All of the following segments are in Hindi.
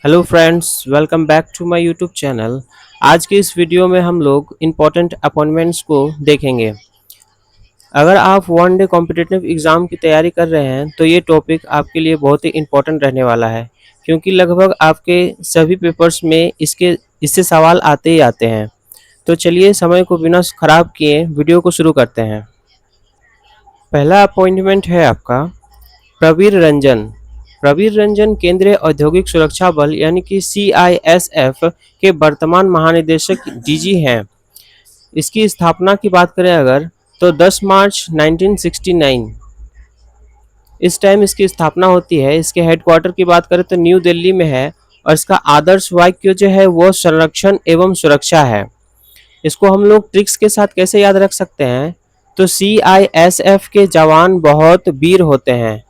Hello friends, welcome back to my YouTube channel. आज के इस वीडियो में हम लोग इम्पोर्टेंट अपॉइंटमेंट्स को देखेंगे। अगर आप वन डे कॉम्पिटिटिव एग्ज़ाम की तैयारी कर रहे हैं तो ये टॉपिक आपके लिए बहुत ही इम्पोर्टेंट रहने वाला है, क्योंकि लगभग आपके सभी पेपर्स में इससे सवाल आते ही आते हैं। तो चलिए समय को बिना ख़राब किए वीडियो को शुरू करते हैं। पहला अपॉइंटमेंट है आपका प्रवीर रंजन। प्रवीर रंजन केंद्रीय औद्योगिक सुरक्षा बल यानी कि CISF के वर्तमान महानिदेशक DG हैं। इसकी स्थापना की बात करें अगर तो 10 मार्च 1969 इस टाइम इसकी स्थापना होती है। इसके हेडक्वार्टर की बात करें तो न्यू दिल्ली में है और इसका आदर्श वाक्य जो है वो संरक्षण एवं सुरक्षा है। इसको हम लोग ट्रिक्स के साथ कैसे याद रख सकते हैं, तो CISF के जवान बहुत वीर होते हैं।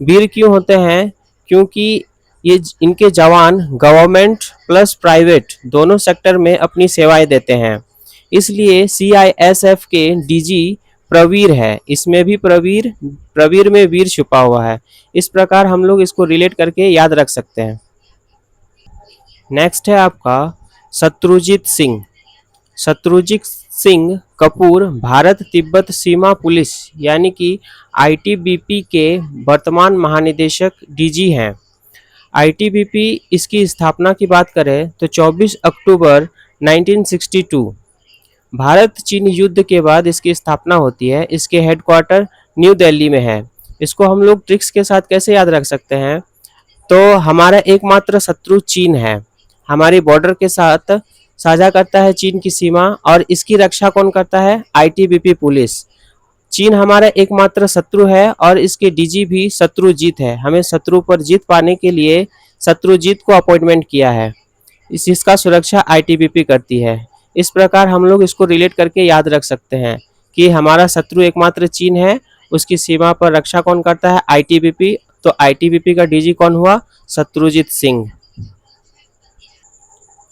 वीर क्यों होते हैं? क्योंकि इनके जवान गवर्नमेंट प्लस प्राइवेट दोनों सेक्टर में अपनी सेवाएं देते हैं, इसलिए CISF के DG प्रवीर है। इसमें भी प्रवीर प्रवीर में वीर छुपा हुआ है। इस प्रकार हम लोग इसको रिलेट करके याद रख सकते हैं। नेक्स्ट है आपका शत्रुजीत सिंह। शत्रुजीत सिंह कपूर भारत तिब्बत सीमा पुलिस यानी कि ITBP के वर्तमान महानिदेशक DG हैं। ITBP इसकी स्थापना की बात करें तो 24 अक्टूबर 1962 भारत चीन युद्ध के बाद इसकी स्थापना होती है। इसके हेडक्वार्टर न्यू दिल्ली में है। इसको हम लोग ट्रिक्स के साथ कैसे याद रख सकते हैं, तो हमारा एकमात्र शत्रु चीन है। हमारी बॉर्डर के साथ साझा करता है चीन की सीमा, और इसकी रक्षा कौन करता है? ITBP police. चीन हमारा एकमात्र शत्रु है और इसके DG भी शत्रुजीत है। हमें शत्रु पर जीत पाने के लिए शत्रुजीत को अपॉइंटमेंट किया है। इसका सुरक्षा ITBP करती है। इस प्रकार हम लोग इसको रिलेट करके याद रख सकते हैं कि हमारा शत्रु एकमात्र चीन है, उसकी सीमा पर रक्षा कौन करता है? ITBP। तो ITBP का DG कौन हुआ? शत्रुजीत सिंह।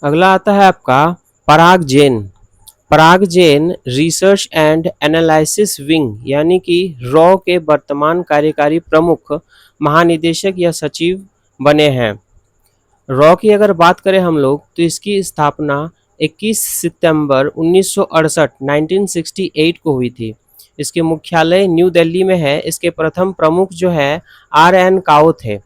अगला आता है आपका Parag Jain. Parag Jain research and analysis wing यानी कि रॉ के वर्तमान कार्यकारी प्रमुख महानिदेशक या सचिव बने हैं। रॉ की अगर बात करें हम लोग तो इसकी स्थापना 21 सितंबर 1968 1968 को हुई थी। इसके मुख्यालय न्यू दिल्ली में है। इसके प्रथम प्रमुख जो है RN काओ थे।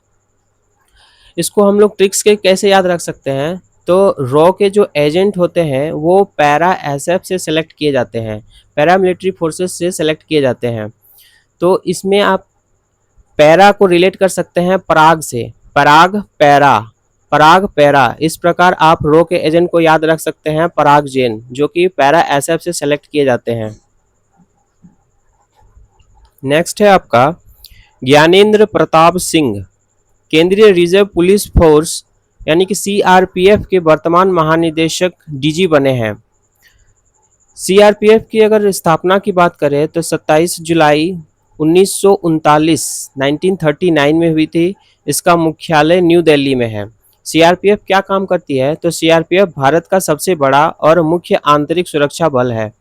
इसको हम लोग ट्रिक्स के कैसे याद रख सकते हैं, तो रॉ के जो एजेंट होते हैं वो पैरा SF से सेलेक्ट किए जाते हैं, पैरामिलिट्री फोर्सेस से सेलेक्ट किए जाते हैं। तो इसमें आप पैरा को रिलेट कर सकते हैं पराग से, पराग पैरा, पराग पैरा। इस प्रकार आप रॉ के एजेंट को याद रख सकते हैं पराग जैन, जो कि पैरा SF से सेलेक्ट किए जाते हैं। नेक्स्ट है आपका ज्ञानेंद्र प्रताप सिंह। केंद्रीय रिजर्व पुलिस फोर्स यानी कि CRPF के वर्तमान महानिदेशक DG बने हैं। CRPF की अगर स्थापना की बात करें तो 27 जुलाई 1939 में हुई थी। इसका मुख्यालय न्यू दिल्ली में है। CRPF क्या काम करती है, तो CRPF भारत का सबसे बड़ा और मुख्य आंतरिक सुरक्षा बल है।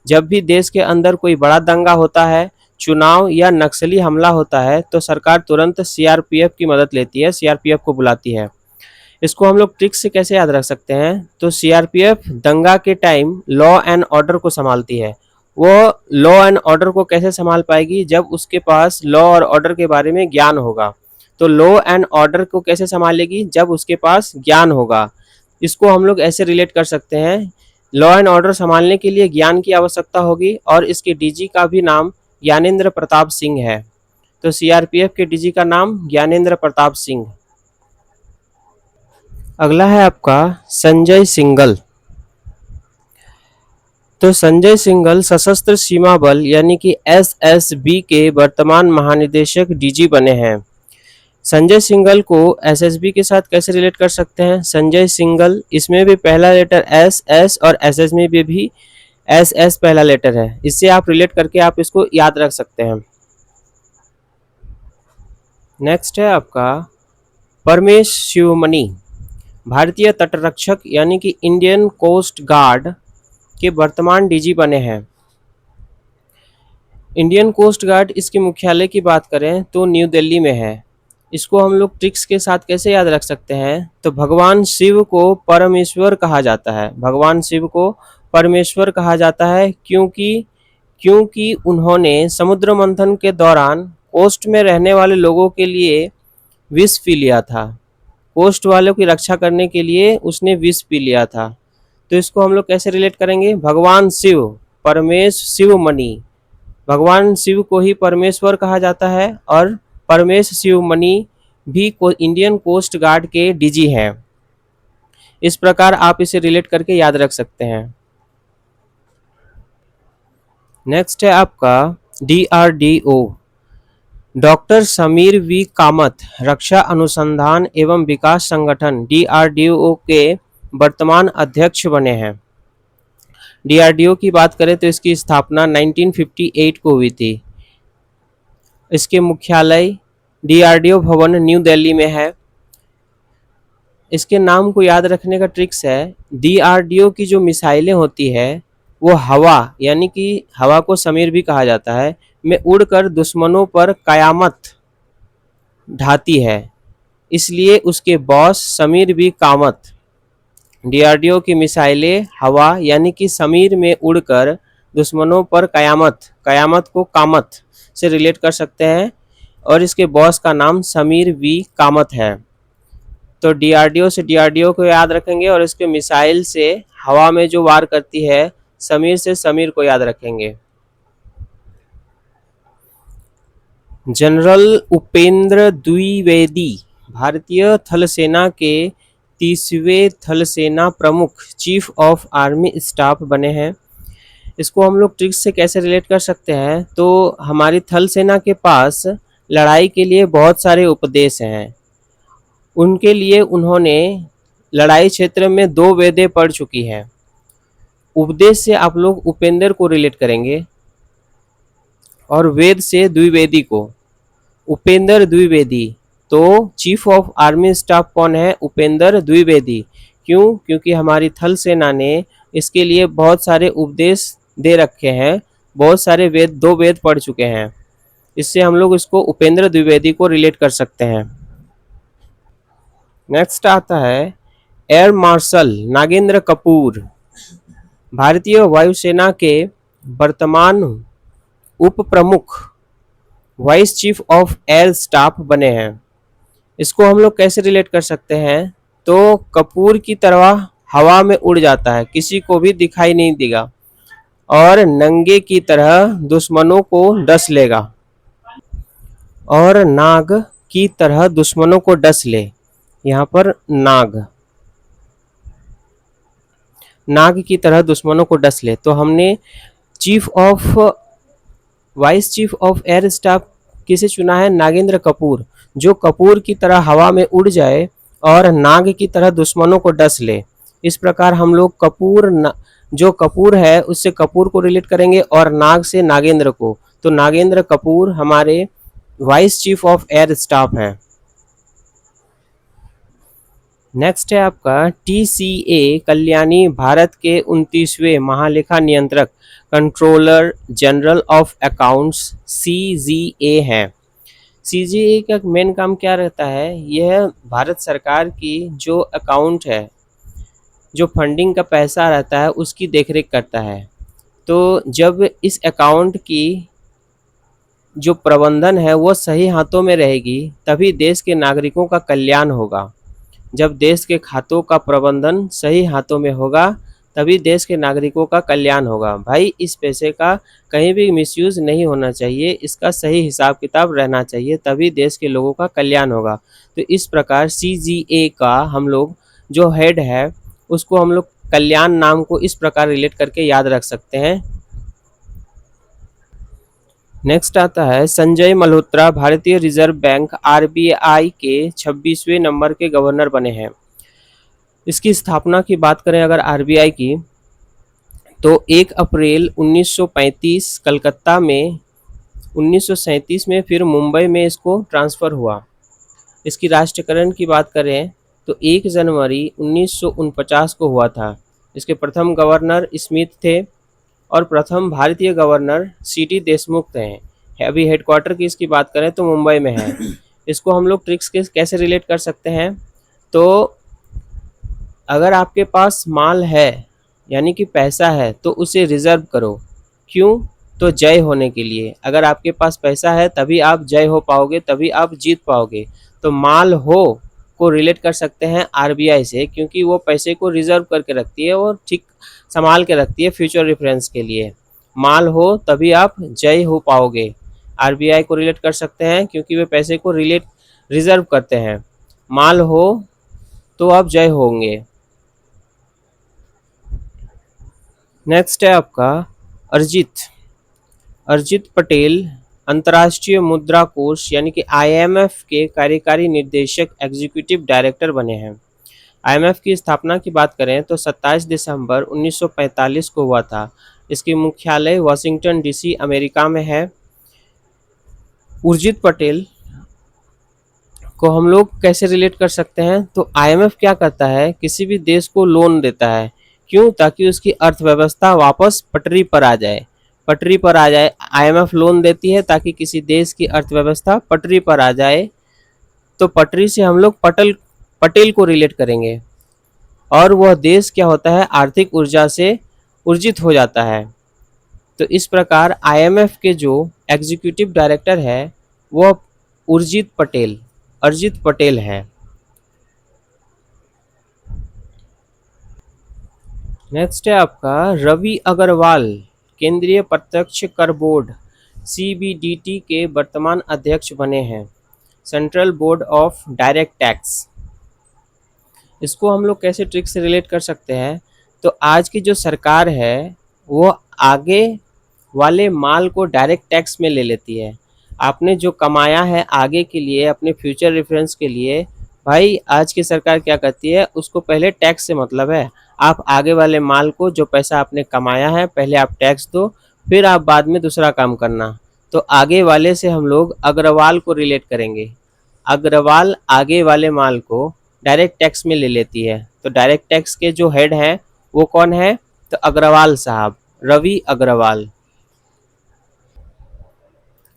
जब भी देश के अंदर कोई बड़ा दंगा होता है, चुनाव या नक्सली हमला होता है, तो सरकार तुरंत CRPF की मदद लेती है, CRPF को बुलाती है। इसको हम लोग ट्रिक से कैसे याद रख सकते हैं, तो CRPF दंगा के टाइम लॉ एंड ऑर्डर को संभालती है। वो लॉ एंड ऑर्डर को कैसे संभाल पाएगी? जब उसके पास लॉ और ऑर्डर के बारे में ज्ञान होगा। तो लॉ एंड ऑर्डर को कैसे संभालेगी? जब उसके पास ज्ञान होगा। इसको हम लोग ऐसे रिलेट कर सकते हैं, लॉ एंड ऑर्डर संभालने के लिए ज्ञान की आवश्यकता होगी, और इसके DG का भी नाम ज्ञानेंद्र प्रताप सिंह है। तो CRPF के DG का नाम ज्ञानेंद्र प्रताप सिंह। अगला है आपका संजय सिंघल। तो संजय सिंघल सशस्त्र सीमा बल यानी कि SSB के वर्तमान महानिदेशक DG बने हैं। संजय सिंघल को SSB के साथ कैसे रिलेट कर सकते हैं? संजय सिंघल, इसमें भी पहला लेटर SS और SS में भी SS पहला लेटर है। इससे आप रिलेट करके आप इसको याद रख सकते हैं। नेक्स्ट है आपका परमेश शिवमणि। भारतीय तटरक्षक यानी कि इंडियन कोस्ट गार्ड के वर्तमान DG बने हैं। इंडियन कोस्ट गार्ड इसके मुख्यालय की बात करें तो न्यू दिल्ली में है। इसको हम लोग ट्रिक्स के साथ कैसे याद रख सकते हैं, तो भगवान शिव को परमेश्वर कहा जाता है। भगवान शिव को परमेश्वर कहा जाता है क्योंकि उन्होंने समुद्र मंथन के दौरान कोस्ट में रहने वाले लोगों के लिए विष पी लिया था। कोस्ट वालों की रक्षा करने के लिए उसने विष पी लिया था। तो इसको हम लोग कैसे रिलेट करेंगे, भगवान शिव परमेश शिव मणि, भगवान शिव को ही परमेश्वर कहा जाता है और परमेश शिव मणि भी इंडियन कोस्ट गार्ड के डीजी हैं। इस प्रकार आप इसे रिलेट करके याद रख सकते हैं। नेक्स्ट है आपका DRDO, doctor Sameer V Kamat रक्षा अनुसंधान एवं विकास संगठन DRDO के वर्तमान अध्यक्ष बने हैं। DRDO की बात करें तो इसकी स्थापना 1958 को हुई थी। इसके मुख्यालय DRDO भवन न्यू दिल्ली में है। इसके नाम को याद रखने का ट्रिक्स है, DRDO की जो मिसाइलें होती है वो हवा यानी कि हवा को समीर भी कहा जाता है में उड़कर दुश्मनों पर कयामत ढाती है, इसलिए उसके बॉस समीर भी कामत। DRDO की मिसाइलें हवा यानी कि समीर में उड़कर दुश्मनों पर कयामत को कामत से रिलेट कर सकते हैं और इसके बॉस का नाम समीर वी कामत है। तो DRDO से DRDO को याद रखेंगे और इसके मिसाइल से हवा में जो वार करती है समीर से समीर को याद रखेंगे। जनरल उपेंद्र द्विवेदी भारतीय थल सेना के 30वें थल सेना प्रमुख चीफ ऑफ आर्मी स्टाफ बने हैं। इसको हम लोग ट्रिक्स से कैसे रिलेट कर सकते हैं, तो हमारी थल सेना के पास लड़ाई के लिए बहुत सारे उपदेश हैं। उनके लिए उन्होंने लड़ाई क्षेत्र में 2 वेदें पढ़ चुकी हैं। उपदेश से आप लोग उपेंद्र को रिलेट करेंगे और वेद से द्विवेदी को। उपेंद्र द्विवेदी, तो चीफ ऑफ आर्मी स्टाफ कौन है, उपेंद्र द्विवेदी। क्यों, क्योंकि हमारी थल सेना ने इसके लिए बहुत सारे उपदेश दे रखे हैं, बहुत सारे वेद 2 वेद पढ़ चुके हैं। इससे हम लोग इसको उपेंद्र द्विवेदी को रिलेट कर सकते हैं। नेक्स्ट आता है एयर मार्शल नागेंद्र कपूर भारतीय वायुसेना के वर्तमान उप प्रमुख vice chief of air staff बने हैं। इसको हम लोग कैसे रिलेट कर सकते हैं, तो कपूर की तरह हवा में उड़ जाता है, किसी को भी दिखाई नहीं देगा और नंगे की तरह दुश्मनों को डस लेगा और नाग की तरह दुश्मनों को डस ले। यहाँ पर नाग की तरह दुश्मनों को डस ले, तो हमने vice chief of air staff किसे चुना है, नागेंद्र कपूर, जो कपूर की तरह हवा में उड़ जाए और नाग की तरह दुश्मनों को डस ले। इस प्रकार हम लोग जो कपूर है उससे कपूर को रिलेट करेंगे और नाग से नागेंद्र को, तो नागेंद्र कपूर हमारे vice chief of air staff है। नेक्स्ट है आपका TCA कल्याणी भारत के 29वें महालेखा नियंत्रक controller general of accounts CGA हैं। CGA का मेन काम क्या रहता है, यह भारत सरकार की जो अकाउंट है, जो फंडिंग का पैसा रहता है उसकी देखरेख करता है। तो जब इस अकाउंट की जो प्रबंधन है वो सही हाथों में रहेगी तभी देश के नागरिकों का कल्याण होगा। जब देश के खातों का प्रबंधन सही हाथों में होगा तभी देश के नागरिकों का कल्याण होगा। भाई इस पैसे का कहीं भी मिसयूज नहीं होना चाहिए, इसका सही हिसाब किताब रहना चाहिए, तभी देश के लोगों का कल्याण होगा। तो इस प्रकार CGA का हम लोग जो हेड है उसको हम लोग कल्याण नाम को इस प्रकार रिलेट करके याद रख सकते हैं। नेक्स्ट आता है संजय मल्होत्रा भारतीय रिजर्व बैंक RBI के 26वें नंबर के गवर्नर बने हैं। इसकी स्थापना की बात करें अगर RBI की, तो 1 अप्रैल 1935 कलकत्ता में, 1937 में फिर मुंबई में इसको ट्रांसफ़र हुआ। इसकी राष्ट्रीयकरण की बात करें तो 1 जनवरी 1949 को हुआ था। इसके प्रथम गवर्नर स्मिथ थे और प्रथम भारतीय गवर्नर CT देशमुख हैं। अभी हेडक्वार्टर की इसकी बात करें तो मुंबई में है। इसको हम लोग ट्रिक्स के कैसे रिलेट कर सकते हैं? तो अगर आपके पास माल है यानी कि पैसा है तो उसे रिजर्व करो। क्यों? तो जय होने के लिए। अगर आपके पास पैसा है तभी आप जय हो पाओगे, तभी आप जीत पाओगे। तो माल हो को रिलेट कर सकते हैं आरबीआई से, क्योंकि वो पैसे को रिजर्व करके रखती है और ठीक संभाल के रखती है फ्यूचर रेफरेंस के लिए। माल हो तभी आप जय हो पाओगे। आरबीआई को रिलेट कर सकते हैं क्योंकि वे पैसे को रिजर्व करते हैं। माल हो तो आप जय होंगे। नेक्स्ट है आपका अरिजीत। अरिजीत पटेल अंतर्राष्ट्रीय मुद्रा कोष यानी कि आईएमएफ के कार्यकारी निर्देशक एग्जीक्यूटिव डायरेक्टर बने हैं। आईएमएफ की स्थापना की बात करें तो 27 दिसंबर 1945 को हुआ था। इसकी मुख्यालय वाशिंगटन डीसी अमेरिका में है। उर्जित पटेल को हम लोग कैसे रिलेट कर सकते हैं? तो आईएमएफ क्या करता है, किसी भी देश को लोन देता है। क्यों? ताकि उसकी अर्थव्यवस्था वापस पटरी पर आ जाए। पटरी पर आ जाए, आईएमएफ लोन देती है ताकि किसी देश की अर्थव्यवस्था पटरी पर आ जाए। तो पटरी से हम लोग पटेल को रिलेट करेंगे और वह देश क्या होता है, आर्थिक ऊर्जा से ऊर्जित हो जाता है। तो इस प्रकार आईएमएफ के जो एग्जीक्यूटिव डायरेक्टर है वह अरिजीत पटेल है। नेक्स्ट है आपका रवि अग्रवाल। केंद्रीय प्रत्यक्ष कर बोर्ड सीबीडीटी के वर्तमान अध्यक्ष बने हैं। Central board of direct tax. इसको हम लोग कैसे ट्रिक से रिलेट कर सकते हैं? तो आज की जो सरकार है वो आगे वाले माल को डायरेक्ट टैक्स में ले लेती है। आपने जो कमाया है आगे के लिए, अपने फ्यूचर रेफरेंस के लिए, भाई आज की सरकार क्या करती है, उसको पहले टैक्स से मतलब है। आप आगे वाले माल को, जो पैसा आपने कमाया है, पहले आप टैक्स दो, फिर आप बाद में दूसरा काम करना। तो आगे वाले से हम लोग अग्रवाल को रिलेट करेंगे। अग्रवाल आगे वाले माल को डायरेक्ट टैक्स में ले लेती है। तो डायरेक्ट टैक्स के जो हेड हैं वो कौन है? तो अग्रवाल साहब, रवि अग्रवाल।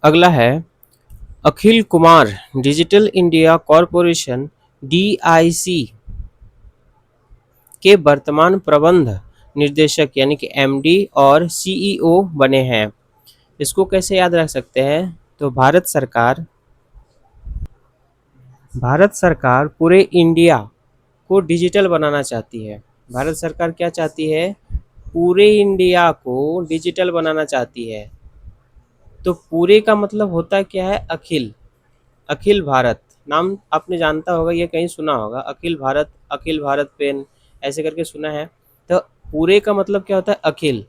अगला है Akhil Kumar. Digital India corporation DIC के वर्तमान प्रबंध निर्देशक यानी कि एमडी और सीईओ बने हैं। इसको कैसे याद रख सकते हैं? तो भारत सरकार पूरे इंडिया को डिजिटल बनाना चाहती है। भारत सरकार क्या चाहती है? पूरे इंडिया को डिजिटल बनाना चाहती है। तो पूरे का मतलब होता क्या है? अखिल। अखिल भारत नाम आपने जानता होगा, ये कहीं सुना होगा, अखिल भारत पेन ऐसे करके सुना है। तो पूरे का मतलब क्या होता है? अखिल।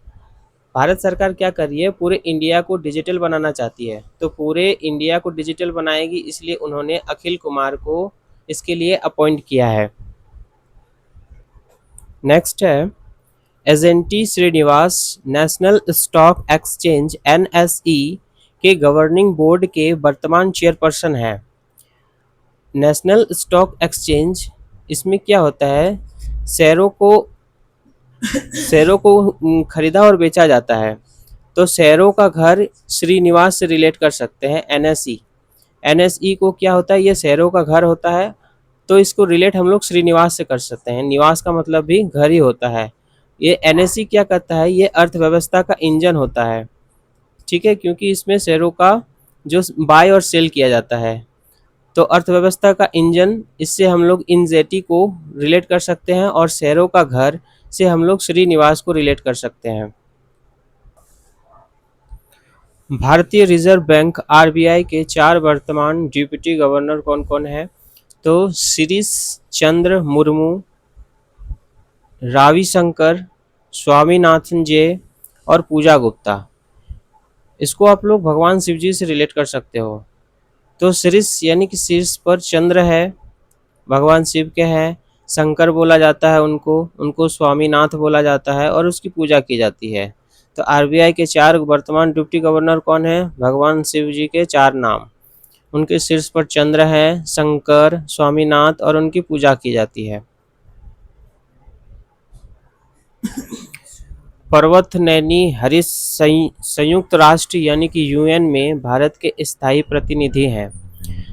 भारत सरकार क्या कर रही है? पूरे इंडिया को डिजिटल बनाना चाहती है। तो पूरे इंडिया को डिजिटल बनाएगी, इसलिए उन्होंने अखिल कुमार को इसके लिए अपॉइंट किया है। नेक्स्ट है एजेंटी Srinivas. National stock exchange NSE के गवर्निंग बोर्ड के वर्तमान चेयरपर्सन है। नेशनल स्टॉक एक्सचेंज, इसमें क्या होता है, शेयरों को खरीदा और बेचा जाता है। तो शेयरों का घर श्रीनिवास से रिलेट कर सकते हैं। एनएसई को क्या होता है? ये शेयरों का घर होता है। तो इसको रिलेट हम लोग श्रीनिवास से कर सकते हैं। निवास का मतलब भी घर ही होता है। ये एनएसई क्या करता है? ये अर्थव्यवस्था का इंजन होता है। ठीक है, क्योंकि इसमें शेयरों का जो बाय और सेल किया जाता है। तो अर्थव्यवस्था का इंजन, इससे हम लोग इंजेटी को रिलेट कर सकते हैं और शेयरों का घर से हम लोग श्रीनिवास को रिलेट कर सकते हैं। भारतीय रिजर्व बैंक आरबीआई के 4 वर्तमान डिप्टी गवर्नर कौन कौन है? तो शिरीष चंद्र मुर्मू, रविशंकर, स्वामीनाथन जे और पूजा गुप्ता। इसको आप लोग भगवान शिव जी से रिलेट कर सकते हो। तो शीर्ष यानी कि शीर्ष पर चंद्र है, भगवान शिव के हैं। शंकर बोला जाता है उनको स्वामीनाथ बोला जाता है और उसकी पूजा की जाती है। तो आरबीआई के 4 वर्तमान डिप्टी गवर्नर कौन है? भगवान शिव जी के 4 नाम। उनके शीर्ष पर चंद्र है, शंकर, स्वामीनाथ और उनकी पूजा की जाती है। पर्वत नैनी हरीश संयुक्त राष्ट्र यानी कि यूएन में भारत के स्थायी प्रतिनिधि हैं।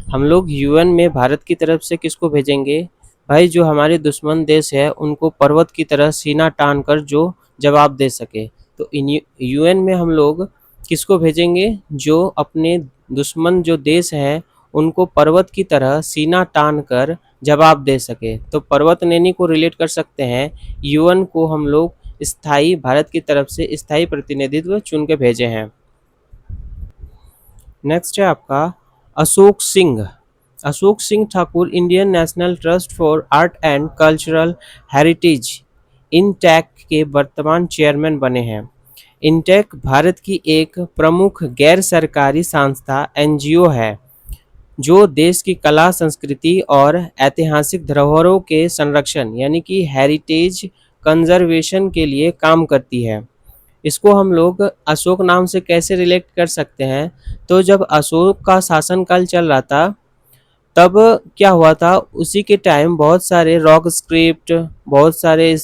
हम लोग यूएन में भारत की तरफ से किसको भेजेंगे? भाई जो हमारे दुश्मन देश है उनको पर्वत की तरह सीना तान कर जो जवाब दे सके। तो इन यूएन में हम लोग किसको भेजेंगे? जो अपने दुश्मन जो देश हैं उनको पर्वत की तरह सीना तान कर जवाब दे सके। तो पर्वत नैनी को रिलेट कर सकते हैं। यूएन को हम लोग स्थायी भारत की तरफ से स्थायी प्रतिनिधित्व चुन के भेजे हैं। नेक्स्ट है आपका Ashok Singh. Ashok Singh Thakur Indian national trust for art and cultural heritage intact के वर्तमान चेयरमैन बने हैं। इनटैक भारत की एक प्रमुख गैर सरकारी संस्था एनजीओ है जो देश की कला संस्कृति और ऐतिहासिक धरोहरों के संरक्षण यानी कि हेरिटेज कंजर्वेशन के लिए काम करती है। इसको हम लोग अशोक नाम से कैसे रिलेट कर सकते हैं? तो जब अशोक का शासनकाल चल रहा था तब क्या हुआ था, उसी के टाइम बहुत सारे रॉक स्क्रिप्ट, बहुत सारे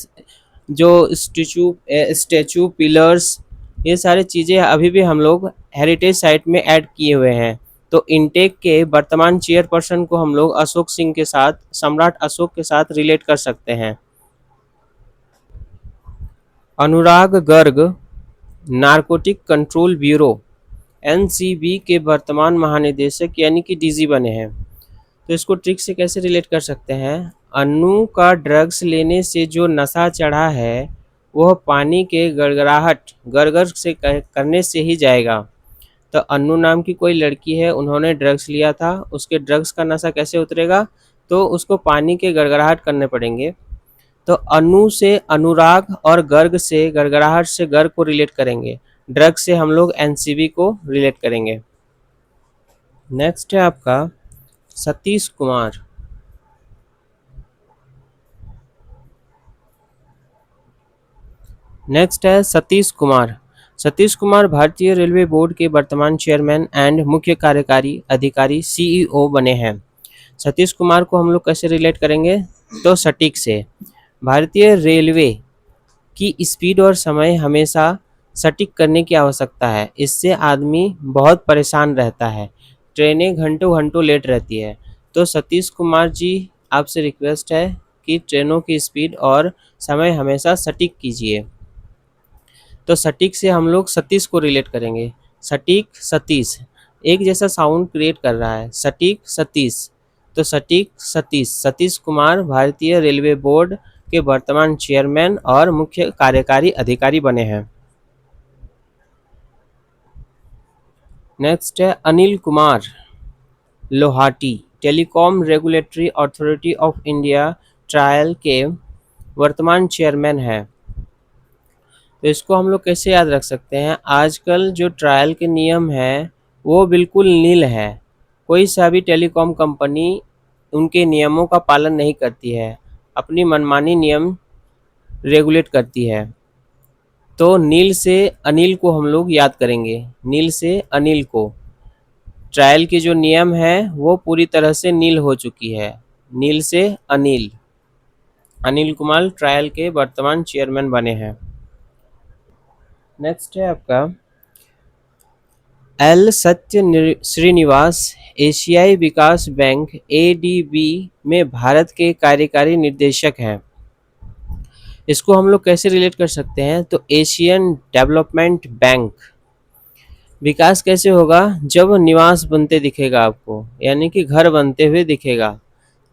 जो स्टैचू पिलर्स, ये सारी चीज़ें अभी भी हम लोग हेरिटेज साइट में ऐड किए हुए हैं। तो इनटेक के वर्तमान चेयरपर्सन को हम लोग अशोक सिंह के साथ, सम्राट अशोक के साथ रिलेट कर सकते हैं। Anurag Garg narcotic control bureau NCB के वर्तमान महानिदेशक यानी कि डीजी बने हैं। तो इसको ट्रिक से कैसे रिलेट कर सकते हैं? अन्नू का ड्रग्स लेने से जो नशा चढ़ा है वह पानी के गड़गड़ाहट गड़गड़ से करने से ही जाएगा। तो अन्नू नाम की कोई लड़की है, उन्होंने ड्रग्स लिया था, उसके ड्रग्स का नशा कैसे उतरेगा? तो उसको पानी के गड़गड़ाहट करने पड़ेंगे। तो अनु से अनुराग और गर्ग से गड़गड़ाहट से गर्ग को रिलेट करेंगे। ड्रग से हम लोग एनसीबी को रिलेट करेंगे। नेक्स्ट है आपका सतीश कुमार। नेक्स्ट है सतीश कुमार। सतीश कुमार भारतीय रेलवे बोर्ड के वर्तमान चेयरमैन एंड मुख्य कार्यकारी अधिकारी सीईओ बने हैं। सतीश कुमार को हम लोग कैसे रिलेट करेंगे? तो सटीक से। भारतीय रेलवे की स्पीड और समय हमेशा सटीक करने की आवश्यकता है, इससे आदमी बहुत परेशान रहता है, ट्रेनें घंटों घंटों लेट रहती है। तो सतीश कुमार जी आपसे रिक्वेस्ट है कि ट्रेनों की स्पीड और समय हमेशा सटीक कीजिए। तो सटीक से हम लोग सतीश को रिलेट करेंगे। सटीक सतीश एक जैसा साउंड क्रिएट कर रहा है, सटीक सतीश। तो सटीक सतीश सतीश कुमार भारतीय रेलवे बोर्ड के वर्तमान चेयरमैन और मुख्य कार्यकारी अधिकारी बने हैं। नेक्स्ट है Anil Kumar Lohati telecom regulatory authority of India trial के वर्तमान चेयरमैन है। तो इसको हम लोग कैसे याद रख सकते हैं? आजकल जो ट्रायल के नियम हैं वो बिल्कुल नील है, कोई सा भी टेलीकॉम कंपनी उनके नियमों का पालन नहीं करती है, अपनी मनमानी नियम रेगुलेट करती है। तो नील से अनिल को हम लोग याद करेंगे। नील से अनिल को ट्रायल के जो नियम है वो पूरी तरह से नील हो चुकी है। नील से अनिल। अनिल कुमार ट्रायल के वर्तमान चेयरमैन बने हैं। नेक्स्ट है आपका एल सत्य श्रीनिवास एशियाई विकास बैंक एडीबी में भारत के कार्यकारी निर्देशक हैं। इसको हम लोग कैसे रिलेट कर सकते हैं? तो एशियन डेवलपमेंट बैंक। विकास कैसे होगा? जब निवास बनते दिखेगा आपको, यानी कि घर बनते हुए दिखेगा,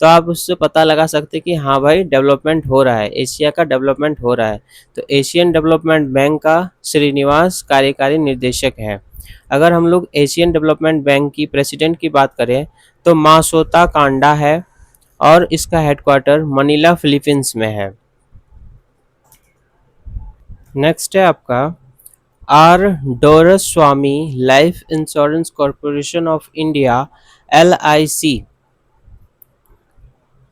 तो आप उससे पता लगा सकते हैं कि हाँ भाई डेवलपमेंट हो रहा है, एशिया का डेवलपमेंट हो रहा है। तो एशियन डेवलपमेंट बैंक का श्रीनिवास कार्यकारी निर्देशक है। अगर हम लोग एशियन डेवलपमेंट बैंक की प्रेसिडेंट की बात करें तो मासोता कांडा है और इसका हेडक्वार्टर मनीला फिलीपींस में है। नेक्स्ट है आपका R Doraiswamy life insurance corporation of India LIC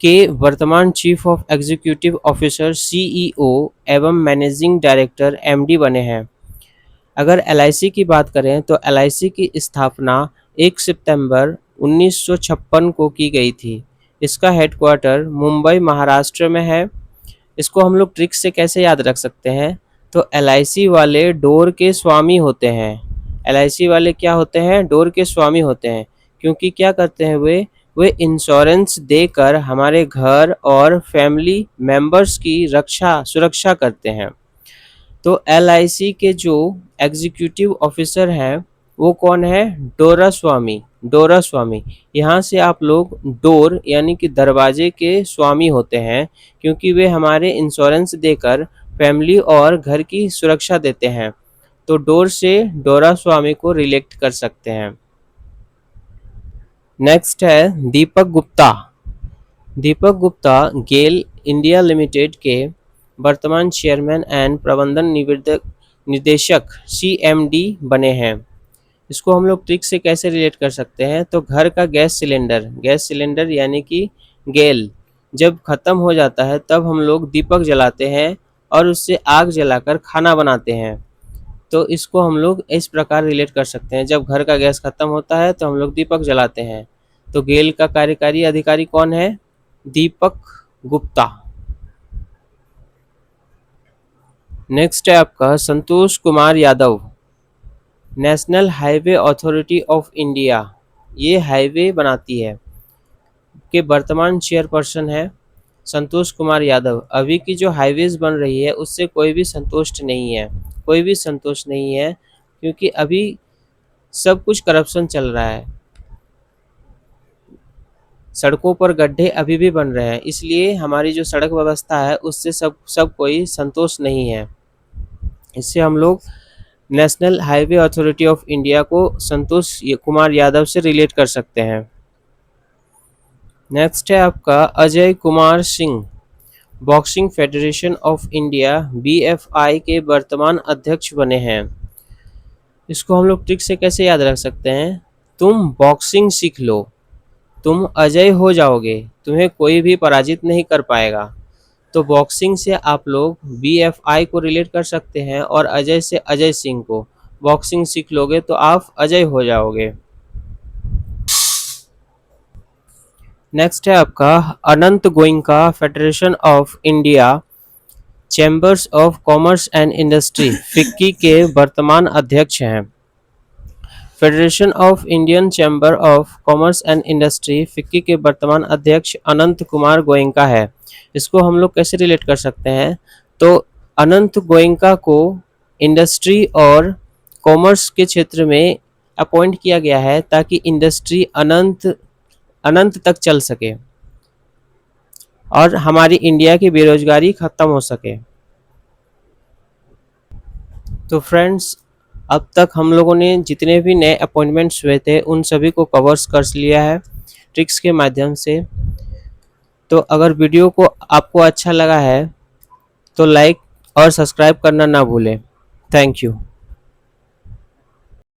के वर्तमान chief of executive officer CEO एवं मैनेजिंग डायरेक्टर MD बने हैं। अगर LIC की बात करें तो LIC की स्थापना 1 सितंबर 1956 को की गई थी। इसका हेडक्वार्टर मुंबई महाराष्ट्र में है। इसको हम लोग ट्रिक से कैसे याद रख सकते हैं? तो LIC वाले डोर के स्वामी होते हैं। LIC वाले क्या होते हैं? डोर के स्वामी होते हैं। क्योंकि क्या करते हैं वे? वे इंश्योरेंस देकर हमारे घर और फैमिली मेंबर्स की सुरक्षा करते हैं। तो एलआईसी के जो एग्जीक्यूटिव ऑफिसर हैं वो कौन है? डोरा स्वामी। डोरा स्वामी, यहाँ से आप लोग डोर यानी कि दरवाजे के स्वामी होते हैं, क्योंकि वे हमारे इंश्योरेंस देकर फैमिली और घर की सुरक्षा देते हैं। तो डोर से डोरा स्वामी को रिलेट कर सकते हैं। नेक्स्ट है दीपक गुप्ता। दीपक गुप्ता गेल इंडिया लिमिटेड के वर्तमान चेयरमैन एंड प्रबंधन निदेशक सीएमडी बने हैं। इसको हम लोग ट्रिक से कैसे रिलेट कर सकते हैं? तो घर का गैस सिलेंडर यानी कि गेल जब खत्म हो जाता है तब हम लोग दीपक जलाते हैं और उससे आग जलाकर खाना बनाते हैं। तो इसको हम लोग इस प्रकार रिलेट कर सकते हैं, जब घर का गैस खत्म होता है तो हम लोग दीपक जलाते हैं। तो गेल का कार्यकारी अधिकारी कौन है? दीपक गुप्ता। नेक्स्ट है आपका Santosh Kumar Yadav. National highway authority of India, ये हाईवे बनाती है, के वर्तमान चेयरपर्सन है संतोष कुमार यादव। अभी की जो हाईवेज बन रही है उससे कोई भी संतुष्ट नहीं है, कोई भी संतुष्ट नहीं है, क्योंकि अभी सब कुछ करप्शन चल रहा है। सड़कों पर गड्ढे अभी भी बन रहे हैं, इसलिए हमारी जो सड़क व्यवस्था है उससे सब कोई संतोष नहीं है। इससे हम लोग national highway authority of India को संतोष कुमार यादव से रिलेट कर सकते हैं। नेक्स्ट है आपका Ajay Kumar Singh. Boxing federation of India BFI के वर्तमान अध्यक्ष बने हैं। इसको हम लोग ट्रिक से कैसे याद रख सकते हैं? तुम बॉक्सिंग सीख लो, तुम अजय हो जाओगे, तुम्हें कोई भी पराजित नहीं कर पाएगा। तो बॉक्सिंग से आप लोग बीएफआई को रिलेट कर सकते हैं और अजय से अजय सिंह को। बॉक्सिंग सीख लोगे तो आप अजय हो जाओगे। नेक्स्ट है आपका Anant Goenka, federation of India chambers of commerce and industry FICCI के वर्तमान अध्यक्ष हैं। Federation of Indian chamber of commerce and industry FICCI के वर्तमान अध्यक्ष अनंत कुमार गोयंका है। इसको हम लोग कैसे रिलेट कर सकते हैं? तो अनंत गोयंका को इंडस्ट्री और कॉमर्स के क्षेत्र में अपॉइंट किया गया है ताकि इंडस्ट्री अनंत तक चल सके और हमारी इंडिया की बेरोजगारी खत्म हो सके। तो फ्रेंड्स, अब तक हम लोगों ने जितने भी नए अपॉइंटमेंट्स हुए थे उन सभी को कवर्स कर लिया है ट्रिक्स के माध्यम से। तो अगर वीडियो को आपको अच्छा लगा है तो लाइक और सब्सक्राइब करना ना भूलें। Thank you.